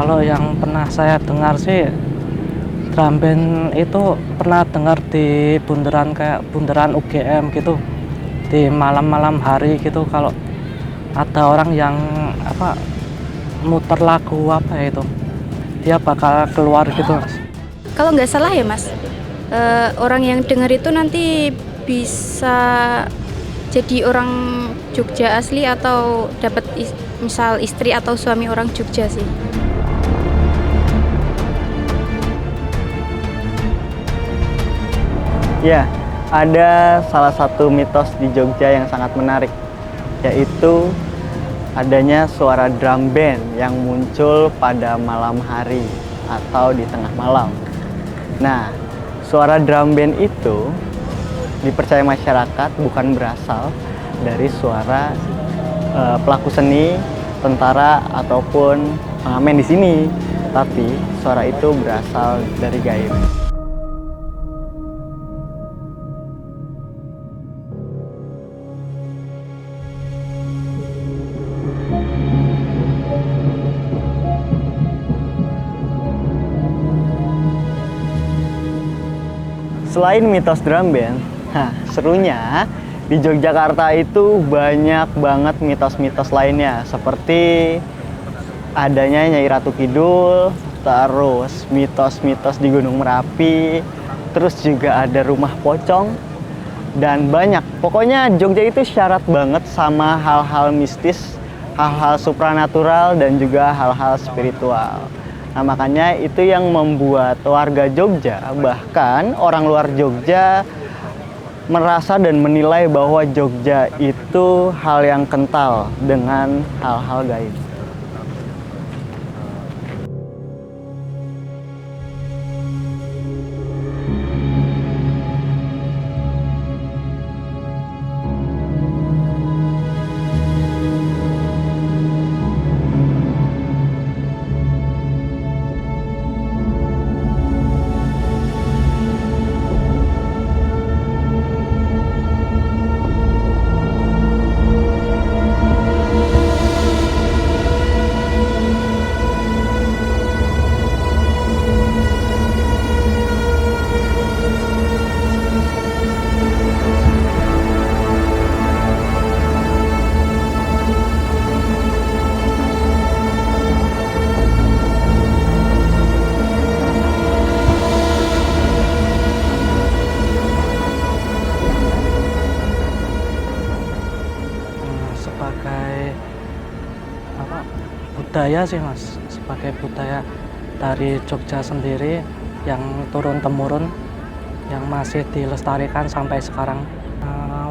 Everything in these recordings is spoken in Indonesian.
Kalau yang pernah saya dengar sih drum band itu pernah dengar di bundaran kayak bundaran UGM gitu, di malam-malam hari gitu, kalau ada orang yang apa muter lagu apa ya itu, dia bakal keluar gitu Mas. Kalau nggak salah ya Mas, orang yang dengar itu nanti bisa jadi orang Jogja asli atau dapat misal istri atau suami orang Jogja sih. Ya, ada salah satu mitos di Jogja yang sangat menarik, yaitu adanya suara drum band yang muncul pada malam hari atau di tengah malam. Nah, suara drum band itu dipercaya masyarakat bukan berasal dari suara pelaku seni, tentara ataupun pengamen di sini, tapi suara itu berasal dari gaib. Selain mitos drum band, serunya di Yogyakarta itu banyak banget mitos-mitos lainnya, seperti adanya Nyai Ratu Kidul, terus mitos-mitos di Gunung Merapi, terus juga ada rumah pocong, dan banyak. Pokoknya Jogja itu syarat banget sama hal-hal mistis, hal-hal supranatural, dan juga hal-hal spiritual. Nah, makanya itu yang membuat warga Jogja, bahkan orang luar Jogja, merasa dan menilai bahwa Jogja itu hal yang kental dengan hal-hal gaib. Sebagai apa, budaya sih Mas, sebagai budaya dari Jogja sendiri yang turun-temurun, yang masih dilestarikan sampai sekarang.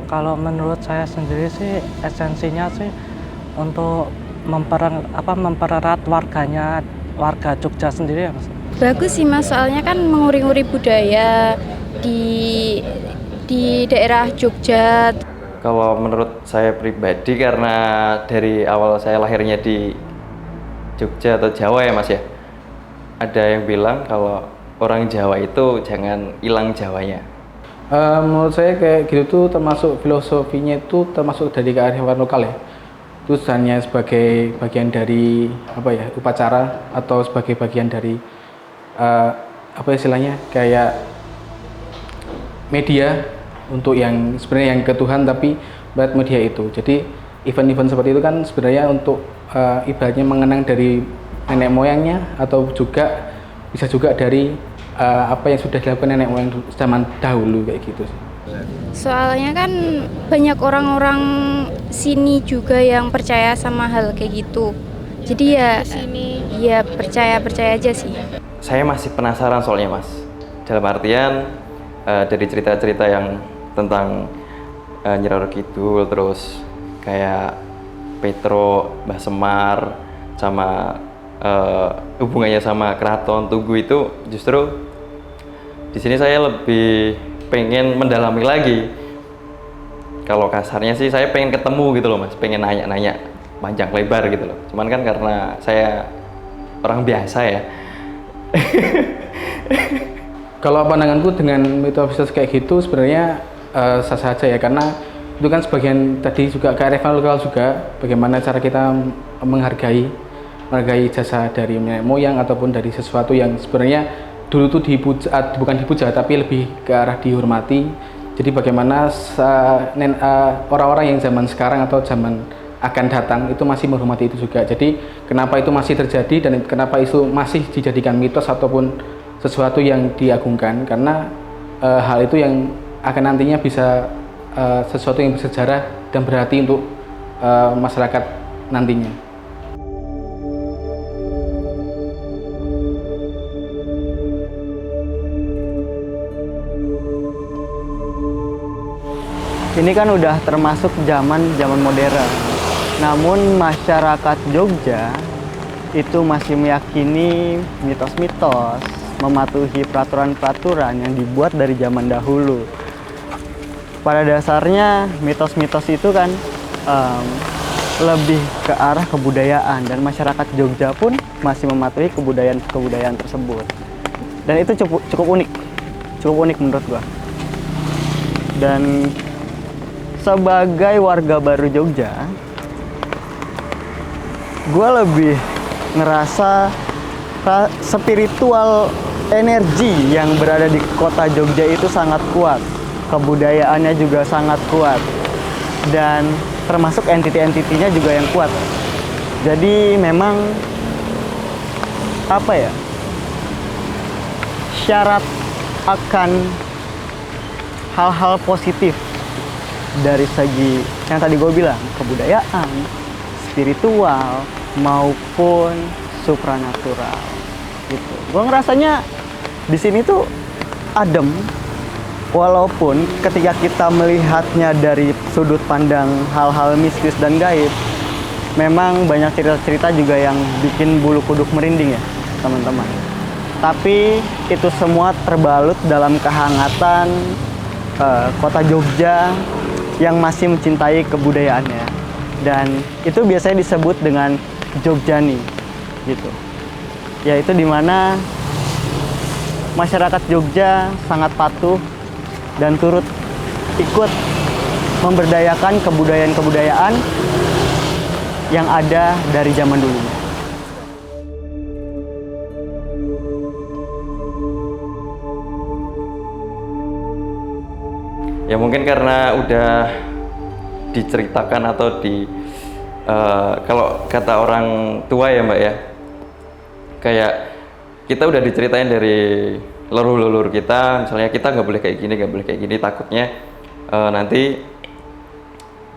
Kalau menurut saya sendiri sih esensinya sih untuk mempererat warga Jogja sendiri ya Mas. Bagus sih Mas, soalnya kan menguri-nguri budaya di daerah Jogja. Kalau menurut saya pribadi, karena dari awal saya lahirnya di Jogja atau Jawa ya Mas ya, ada yang bilang kalau orang Jawa itu jangan hilang Jawanya. Menurut saya kayak gitu tuh termasuk filosofinya itu termasuk dari kearifan lokal ya. Itu hanya sebagai bagian dari apa ya, upacara atau sebagai bagian dari apa istilahnya kayak media untuk yang sebenarnya yang ke Tuhan, tapi berat media itu. Jadi event-event seperti itu kan sebenarnya untuk ibaratnya mengenang dari nenek moyangnya, atau juga bisa juga dari apa yang sudah dilakukan nenek moyang zaman dahulu kayak gitu sih. Soalnya kan banyak orang-orang sini juga yang percaya sama hal kayak gitu. Jadi ya percaya aja sih. Saya masih penasaran soalnya Mas, dalam artian dari cerita-cerita yang tentang Nyi Roro Kidul, terus kayak Petro, Mbah Semar, sama hubungannya sama Keraton Tugu, itu justru di sini saya lebih pengen mendalami lagi. Kalau kasarnya sih saya pengen ketemu gitu loh Mas, pengen nanya-nanya panjang lebar gitu loh. Cuman kan karena saya orang biasa ya. Kalau pandanganku dengan mitos kayak gitu sebenarnya sah-sah saja ya, karena itu kan sebagian tadi juga kearifan lokal juga, bagaimana cara kita menghargai menghargai jasa dari nenek moyang ataupun dari sesuatu yang sebenarnya dulu tuh bukan dipuja tapi lebih ke arah dihormati. Jadi bagaimana orang-orang yang zaman sekarang atau zaman akan datang itu masih menghormati itu juga. Jadi kenapa itu masih terjadi dan kenapa itu masih dijadikan mitos ataupun sesuatu yang diagungkan, karena hal itu yang akan nantinya bisa sesuatu yang bersejarah dan berarti untuk masyarakat nantinya. Ini kan udah termasuk zaman modern. Namun masyarakat Jogja itu masih meyakini mitos-mitos, mematuhi peraturan-peraturan yang dibuat dari zaman dahulu. Pada dasarnya mitos-mitos itu kan lebih ke arah kebudayaan, dan masyarakat Jogja pun masih mematuhi kebudayaan tersebut. Dan itu cukup unik menurut gua. Dan sebagai warga baru Jogja, gue lebih ngerasa spiritual energi yang berada di kota Jogja itu sangat kuat. Kebudayaannya juga sangat kuat. Dan termasuk entiti-entitinya juga yang kuat. Jadi memang syarat akan hal-hal positif dari segi yang tadi gue bilang, kebudayaan, spiritual maupun supranatural gitu. Gue ngerasanya di sini tuh adem, walaupun ketika kita melihatnya dari sudut pandang hal-hal mistis dan gaib, memang banyak cerita-cerita juga yang bikin bulu kuduk merinding ya teman-teman. Tapi itu semua terbalut dalam kehangatan kota Jogja yang masih mencintai kebudayaannya, dan itu biasanya disebut dengan Jogjani gitu, yaitu dimana masyarakat Jogja sangat patuh dan turut ikut memberdayakan kebudayaan yang ada dari zaman dulu. Ya mungkin karena udah diceritakan atau kalau kata orang tua ya Mbak ya, kayak kita udah diceritain dari leluhur kita, misalnya kita nggak boleh kayak gini, takutnya nanti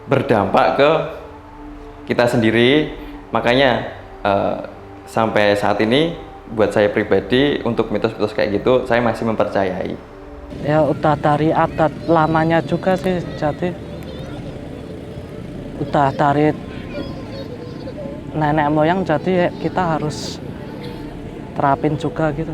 berdampak ke kita sendiri. Makanya sampai saat ini buat saya pribadi untuk mitos-mitos kayak gitu saya masih mempercayai. Ya udah dari adat lamanya juga sih, jadi udah dari nenek moyang, jadi kita harus terapin juga gitu.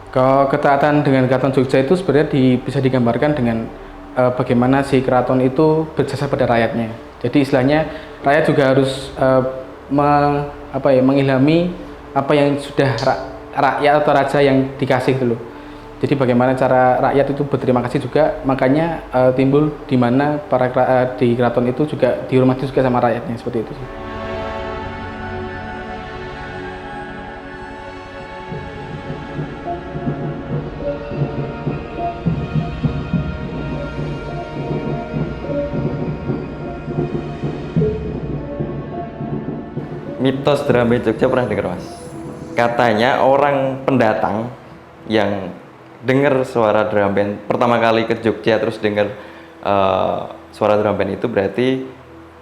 Kalau ketaatan dengan Keraton Jogja itu sebenarnya bisa digambarkan dengan bagaimana si keraton itu berjasa pada rakyatnya. Jadi istilahnya rakyat juga harus mengilhami apa yang sudah rakyat atau raja yang dikasih dulu. Jadi bagaimana cara rakyat itu berterima kasih juga, makanya timbul di mana di keraton itu juga dihormati juga sama rakyatnya, seperti itu sih. Mitos drum band Jogja pernah dengar Mas? Katanya orang pendatang yang dengar suara drum band pertama kali ke Jogja, terus dengar suara drum band itu berarti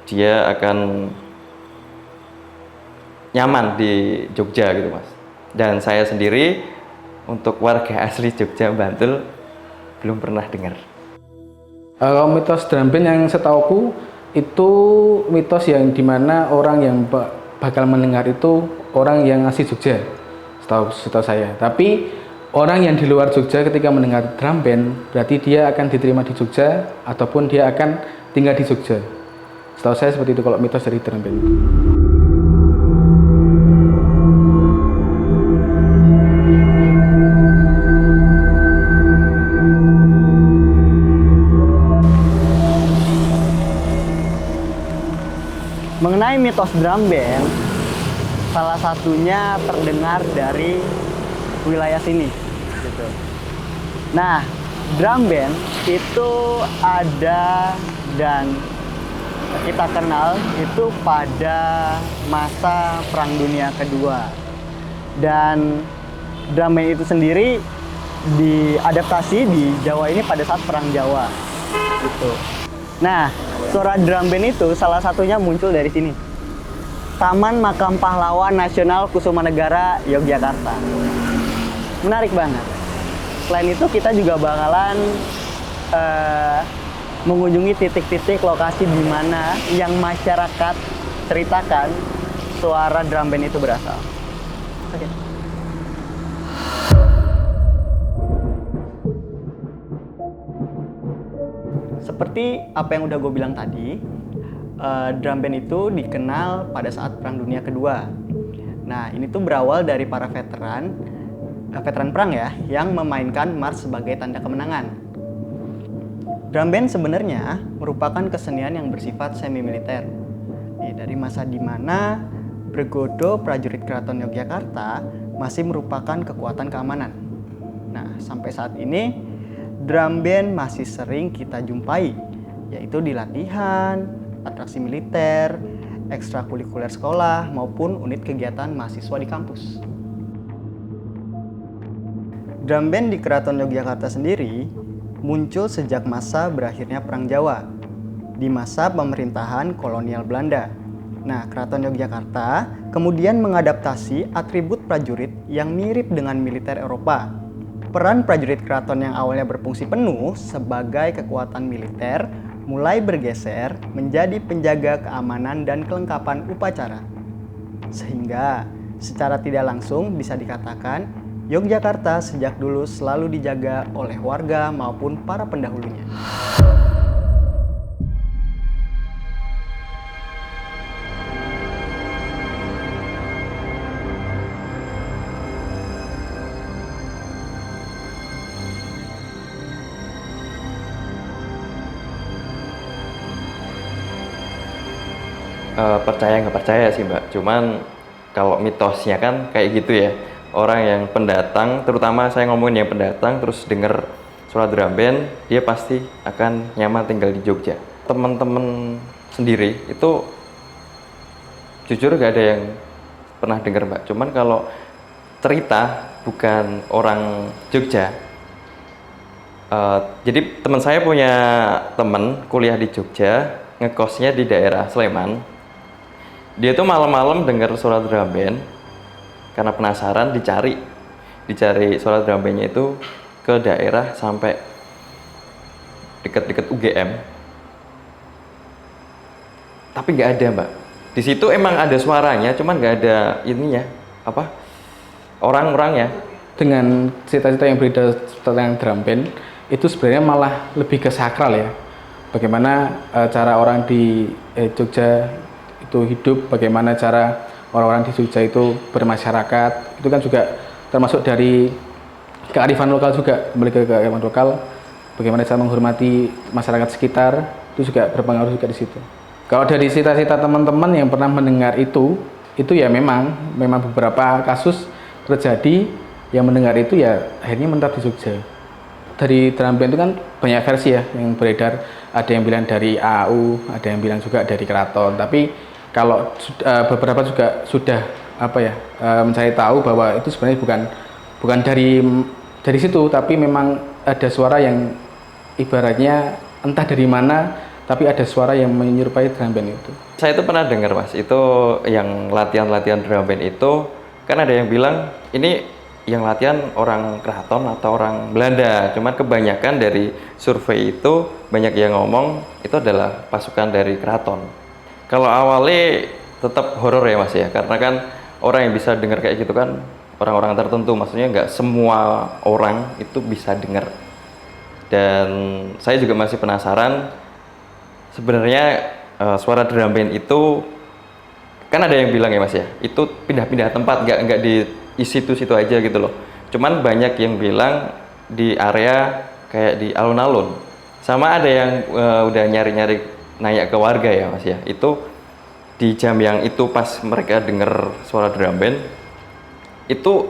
dia akan nyaman di Jogja gitu Mas. Dan saya sendiri untuk warga asli Jogja Bantul belum pernah dengar. Kalau mitos drum band yang setauku itu mitos yang dimana orang yang bakal mendengar itu orang yang asli Jogja, setahu saya. Tapi orang yang di luar Jogja ketika mendengar drum band berarti dia akan diterima di Jogja ataupun dia akan tinggal di Jogja. Setahu saya seperti itu kalau mitos dari drum band. Mengenai mitos drum band, salah satunya terdengar dari wilayah sini gitu. Nah, drum band itu ada dan kita kenal itu pada masa Perang Dunia Kedua. Dan drum band itu sendiri diadaptasi di Jawa ini pada saat Perang Jawa gitu. Nah, suara drum band itu salah satunya muncul dari sini. Taman Makam Pahlawan Nasional Kusumanegara, Yogyakarta. Menarik banget. Selain itu kita juga bakalan mengunjungi titik-titik lokasi di mana yang masyarakat ceritakan suara drum band itu berasal. Oke. Seperti apa yang udah gue bilang tadi, drum band itu dikenal pada saat Perang Dunia Kedua. Nah, ini tuh berawal dari para veteran perang ya, yang memainkan mars sebagai tanda kemenangan. Drum band sebenarnya merupakan kesenian yang bersifat semi-militer. Dari masa di mana Bergodo prajurit Keraton Yogyakarta masih merupakan kekuatan keamanan. Nah, sampai saat ini drum band masih sering kita jumpai, yaitu di latihan, atraksi militer, ekstrakurikuler sekolah, maupun unit kegiatan mahasiswa di kampus. Drum band di Keraton Yogyakarta sendiri muncul sejak masa berakhirnya Perang Jawa, di masa pemerintahan kolonial Belanda. Nah, Keraton Yogyakarta kemudian mengadaptasi atribut prajurit yang mirip dengan militer Eropa. Peran prajurit keraton yang awalnya berfungsi penuh sebagai kekuatan militer mulai bergeser menjadi penjaga keamanan dan kelengkapan upacara. Sehingga secara tidak langsung bisa dikatakan Yogyakarta sejak dulu selalu dijaga oleh warga maupun para pendahulunya. Percaya nggak percaya sih Mbak, cuman kalau mitosnya kan kayak gitu ya, orang yang pendatang, terutama saya ngomongin yang pendatang terus denger suara drum band, dia pasti akan nyaman tinggal di Jogja. Teman-teman sendiri itu jujur gak ada yang pernah denger Mbak, cuman kalau cerita bukan orang Jogja. Jadi teman saya punya teman kuliah di Jogja, ngekosnya di daerah Sleman. Dia tuh malam-malam dengar suara drum band karena penasaran, dicari suara drum bandnya itu ke daerah sampai deket-deket UGM. Tapi nggak ada Mbak. Di situ emang ada suaranya, cuman nggak ada ininya orang-orangnya. Dengan cerita-cerita yang beredar tentang drum band itu sebenarnya malah lebih ke sakral ya. Bagaimana cara orang di Jogja itu hidup, bagaimana cara orang-orang di Jogja itu bermasyarakat, itu kan juga termasuk dari kearifan lokal juga, kembali ke kearifan lokal, bagaimana cara menghormati masyarakat sekitar, itu juga berpengaruh juga di situ. Kalau dari cita-cita teman-teman yang pernah mendengar itu ya memang beberapa kasus terjadi yang mendengar itu ya akhirnya menetap di Jogja. Dari drum band itu kan banyak versi ya yang beredar, ada yang bilang dari AU, ada yang bilang juga dari keraton, tapi kalau beberapa juga sudah mencari tahu bahwa itu sebenarnya bukan dari situ, tapi memang ada suara yang ibaratnya entah dari mana, tapi ada suara yang menyerupai drum band itu. Saya itu pernah dengar Mas, itu yang latihan drum band itu kan ada yang bilang ini yang latihan orang keraton atau orang Belanda, cuman kebanyakan dari survei itu banyak yang ngomong itu adalah pasukan dari keraton. Kalau awalnya tetap horor ya Mas ya, karena kan orang yang bisa dengar kayak gitu kan orang-orang tertentu, maksudnya nggak semua orang itu bisa dengar. Dan saya juga masih penasaran sebenarnya suara drum band itu kan ada yang bilang ya Mas ya, itu pindah-pindah tempat, nggak di situ-situ aja gitu loh. Cuman banyak yang bilang di area kayak di alun-alun, sama ada yang udah nyari-nyari nanya ke warga ya Mas ya, itu di jam yang itu pas mereka dengar suara drum band itu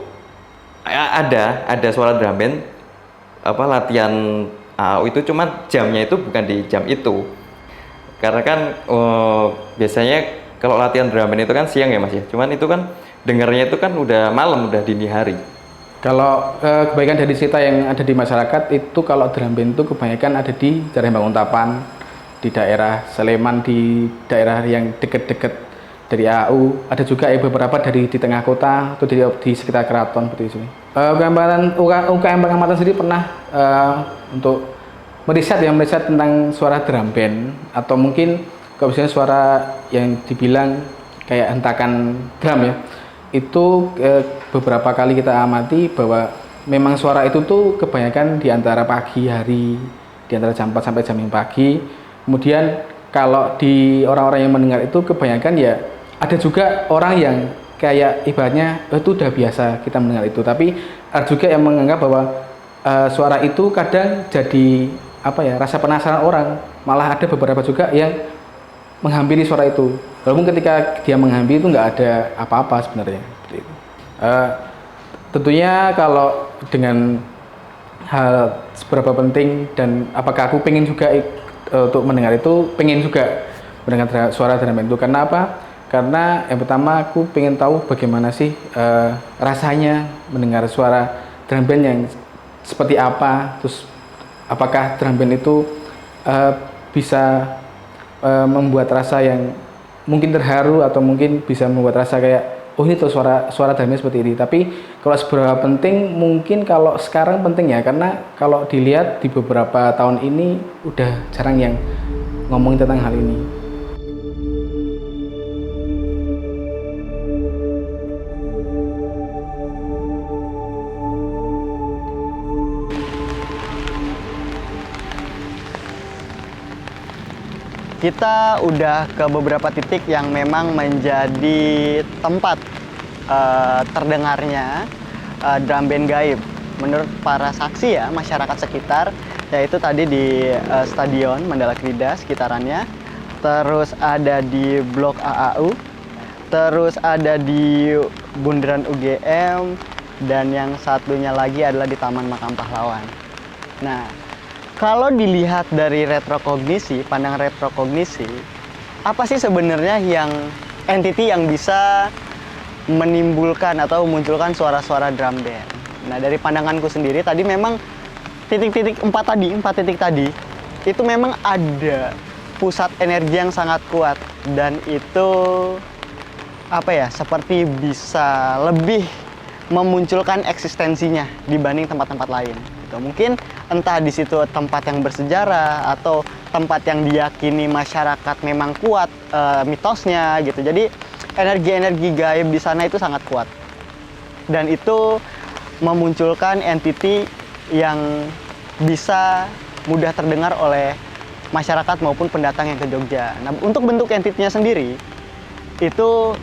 ada suara drum band latihan AAU itu, cuma jamnya itu bukan di jam itu. Karena kan biasanya kalau latihan drum band itu kan siang ya Mas ya. Cuman itu kan dengarnya itu kan udah malam, udah dini hari. Kalau kebaikan dari cerita yang ada di masyarakat itu, kalau drum band itu kebanyakan ada di daerah Banguntapan, di daerah Sleman, di daerah yang dekat-dekat dari AU, ada juga beberapa di tengah kota atau di sekitar keraton seperti itu. UKM Pengamatan sendiri pernah untuk meriset tentang suara drum band, atau mungkin kalau misalnya suara yang dibilang kayak hentakan drum ya, itu beberapa kali kita amati bahwa memang suara itu tuh kebanyakan di antara pagi hari, di antara jam 4 sampai jam 5 pagi. Kemudian kalau di orang-orang yang mendengar itu kebanyakan ya ada juga orang yang kayak ibaratnya itu udah biasa kita mendengar itu, tapi ada juga yang menganggap bahwa suara itu kadang jadi rasa penasaran orang. Malah ada beberapa juga yang menghampiri suara itu, walaupun ketika dia menghampiri itu nggak ada apa-apa sebenarnya seperti itu. Tentunya kalau dengan hal seberapa penting dan apakah aku pengen juga untuk mendengar itu, pengen juga mendengar suara drum band itu. Karena apa? Karena yang pertama aku pengen tahu bagaimana sih rasanya mendengar suara drum band yang seperti apa, terus apakah drum band itu bisa membuat rasa yang mungkin terharu, atau mungkin bisa membuat rasa kayak oh ini tuh suara drumnya seperti ini. Tapi kalau seberapa penting, mungkin kalau sekarang penting ya, karena kalau dilihat di beberapa tahun ini udah jarang yang ngomongin tentang hal ini. Kita udah ke beberapa titik yang memang menjadi tempat terdengarnya drum band gaib menurut para saksi ya, masyarakat sekitar, yaitu tadi di Stadion Mandala Krida sekitarannya, terus ada di Blok AAU, terus ada di Bundaran UGM, dan yang satunya lagi adalah di Taman Makam Pahlawan. Nah, kalau dilihat dari retrokognisi, pandangan retrokognisi, apa sih sebenarnya entity yang bisa menimbulkan atau memunculkan suara-suara drum band? Nah, dari pandanganku sendiri tadi memang empat titik tadi, itu memang ada pusat energi yang sangat kuat, dan itu seperti bisa lebih memunculkan eksistensinya dibanding tempat-tempat lain. Mungkin entah di situ tempat yang bersejarah atau tempat yang diyakini masyarakat memang kuat mitosnya gitu. Jadi energi-energi gaib di sana itu sangat kuat, dan itu memunculkan entity yang bisa mudah terdengar oleh masyarakat maupun pendatang yang ke Jogja. Nah, untuk bentuk entitinya sendiri itu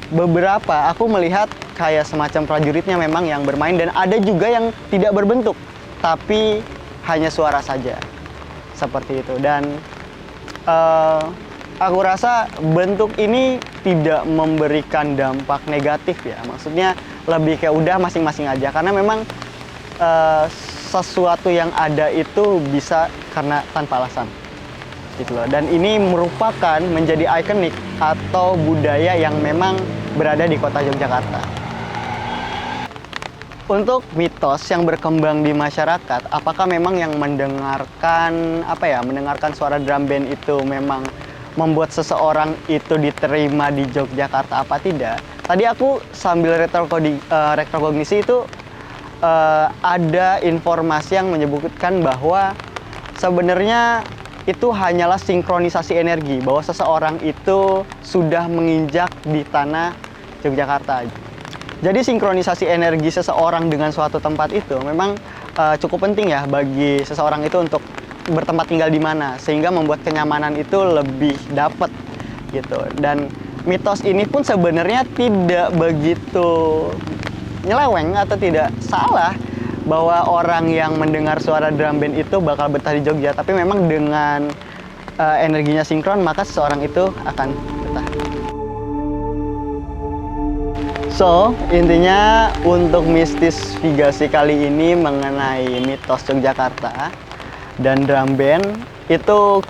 beberapa aku melihat kayak semacam prajuritnya memang yang bermain, dan ada juga yang tidak berbentuk tapi hanya suara saja seperti itu. Dan aku rasa bentuk ini tidak memberikan dampak negatif ya, maksudnya lebih kayak udah masing-masing aja, karena memang sesuatu yang ada itu bisa karena tanpa alasan gitu loh. Dan ini merupakan menjadi ikonik atau budaya yang memang berada di kota Yogyakarta. Untuk mitos yang berkembang di masyarakat, apakah memang yang mendengarkan suara drum band itu memang membuat seseorang itu diterima di Yogyakarta apa tidak? Tadi aku sambil retrokognisi itu ada informasi yang menyebutkan bahwa sebenarnya itu hanyalah sinkronisasi energi, bahwa seseorang itu sudah menginjak di tanah Yogyakarta. Jadi sinkronisasi energi seseorang dengan suatu tempat itu memang cukup penting ya bagi seseorang itu untuk bertempat tinggal di mana, sehingga membuat kenyamanan itu lebih dapat gitu. Dan mitos ini pun sebenarnya tidak begitu nyeleweng atau tidak salah bahwa orang yang mendengar suara drum band itu bakal betah di Jogja, tapi memang dengan energinya sinkron maka seseorang itu akan betah. So, intinya untuk mististigasi kali ini mengenai mitos Yogyakarta dan drum band itu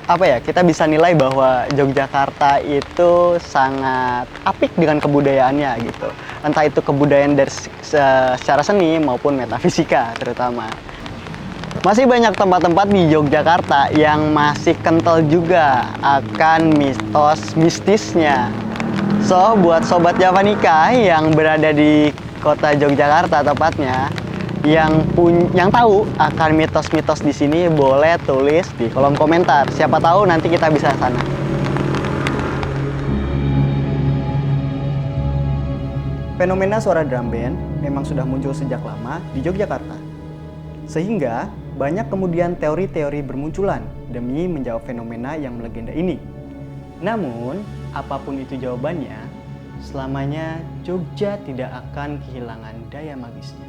apa ya, kita bisa nilai bahwa Yogyakarta itu sangat apik dengan kebudayaannya gitu. Entah itu kebudayaan dari secara seni maupun metafisika terutama. Masih banyak tempat-tempat di Yogyakarta yang masih kental juga akan mitos mistisnya. So, buat Sobat Javanika yang berada di kota Yogyakarta tepatnya, yang tahu akan mitos-mitos di sini boleh tulis di kolom komentar. Siapa tahu nanti kita bisa ke sana. Fenomena suara drum band memang sudah muncul sejak lama di Yogyakarta. Sehingga banyak kemudian teori-teori bermunculan demi menjawab fenomena yang melegenda ini. Namun, apapun itu jawabannya, selamanya Jogja tidak akan kehilangan daya magisnya.